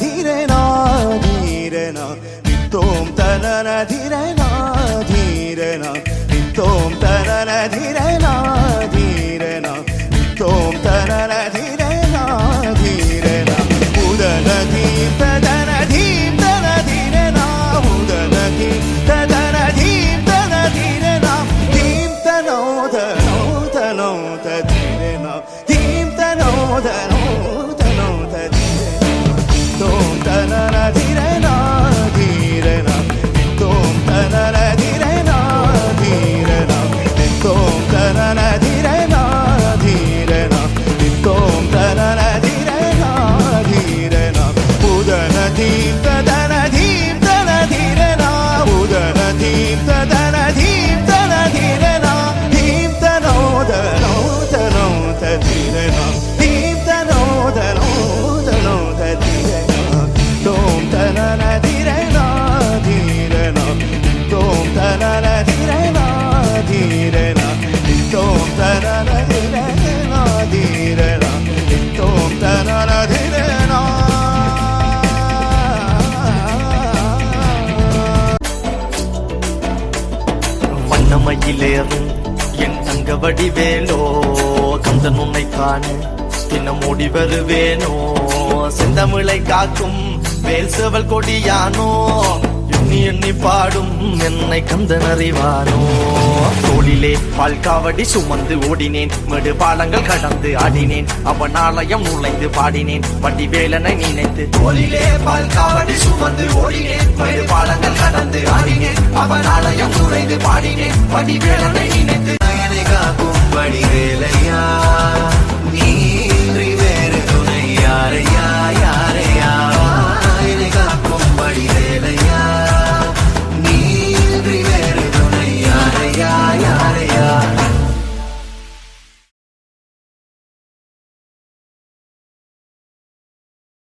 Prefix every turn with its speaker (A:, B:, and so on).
A: धीरेना धीरेना नित्तोम तनना धीरेना धीरेना नित्तोम तनना धीरेना धीरेना नित्तोम तनना धीरेना धीरेना उदन धीम तदन धीम तन धीरेना उदन धीम तदन धीम तन धीरेना धीम तनो धनो तनो धीरेना धीम तनो धनो तनो Tom tanana dhirena dhirena Tom tanana dhirena dhirena Tom tanana dhirena dhirena Tom tanana dhirena dhirena Udana dhim tadana dhim tana dhirena Udana dhim tadana dhim tana dhirena Dhim tano dano tano tadhirena Dhim tano dano tano tadhirena Tom tanana dhirena dhirena Tom tanana dhirena dhirena Tom tanana dhirena dhirena Tom tanana dhirena
B: வண்ணமயிலேறும் என் தங்க வடிவேலோ கந்தன் உன்னை காண தினம் ஓடி வருவேனோ செந்தமிழை காக்கும் வேல் செவல் கொடியானோ எண்ணி எண்ணி பாடும் என்னை கந்தன் அறிவானோ தோளிலே பால்காவடி சுமந்து ஓடினேன் மேடு பாலங்கள் கடந்து ஆடினேன் அவன் ஆலயம் நுழைந்து பாடினேன் வடிவேலனை நினைத்து தோளிலே பால்காவடி சுமந்து ஓடினேன் மேடு பாலங்கள் கடந்து ஆடினேன் அவன் ஆலயம் நுழைந்து பாடினேன் வடிவேலனை நினைத்து காக்கும் வடிவேலையா